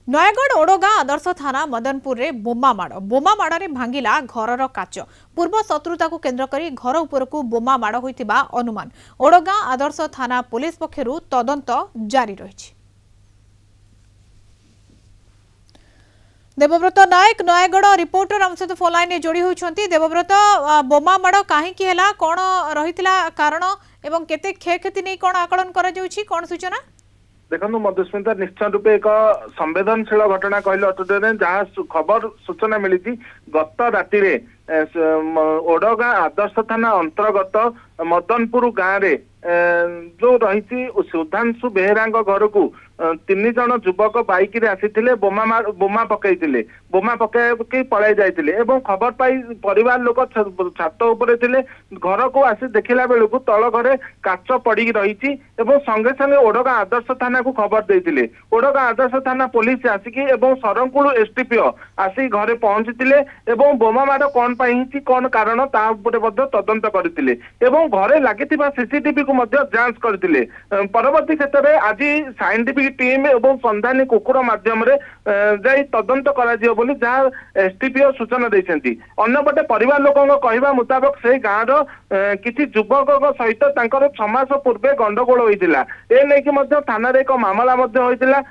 नयगढ़ ओडगाँ आदर्श थाना मदनपुर रे बोमा माड़ भांगिला घरर काच पूर्व शत्रुता को केन्द्र करी घर उपरकू बोमा माड़ होइतिबा अनुमान ओडगाँ आदर्श थाना पुलिस पक्षरु तदंत जारी रही। देवव्रत नायक नयगढ़ रिपोर्टर आम सहित फोन लाइन जोड़ी होती। देवव्रत बोमा माड़ कहीं कौन रही कारण एवं केते क्षयक्षति नहीं कौन आकलन करा जाउछि कौन सूचना? देखो मधुस्मिता निश्चय रूपे एक संवेदनशील घटना कहले अटुटे जहाँ खबर सूचना मिली गत राति ओडगाँ आदर्श थाना अंतर्गत मदनपुर गाँव रे जो रही सुधांशु बेहेरा घर को 3 जन युवक बाइक रे आसी बोमा पकईले बोमा पकई पलाई जाते खबर पाई परिवार लोक छात उपरे थिले घर को आसी देखला बेलू तल घरे काच पड़ी रही संगे संगे ओडगाँ आदर्श थाना को खबर देते ओडगाँ आदर्श थाना पुलिस आसिकी सरंकुल एसडीपीओ आसी घरे पहुंची बोमा माड़ कौन कौन कारण तदंत करते घरे लगी सीसीटीवी को जांच करते परवर्ती क्षेत्र में आज साइंटिफिक टीम और संधानी कुकुर मध्यम जाई तदंत करा जहाँ एसडीपीओ सूचना देते अन्यपटे परिवार लोकों कहवा मुताबक से गाँव किसी युवक सहित 6 मास पूर्वे गंडगोल होता ए नहीं थाना एक मामला होता।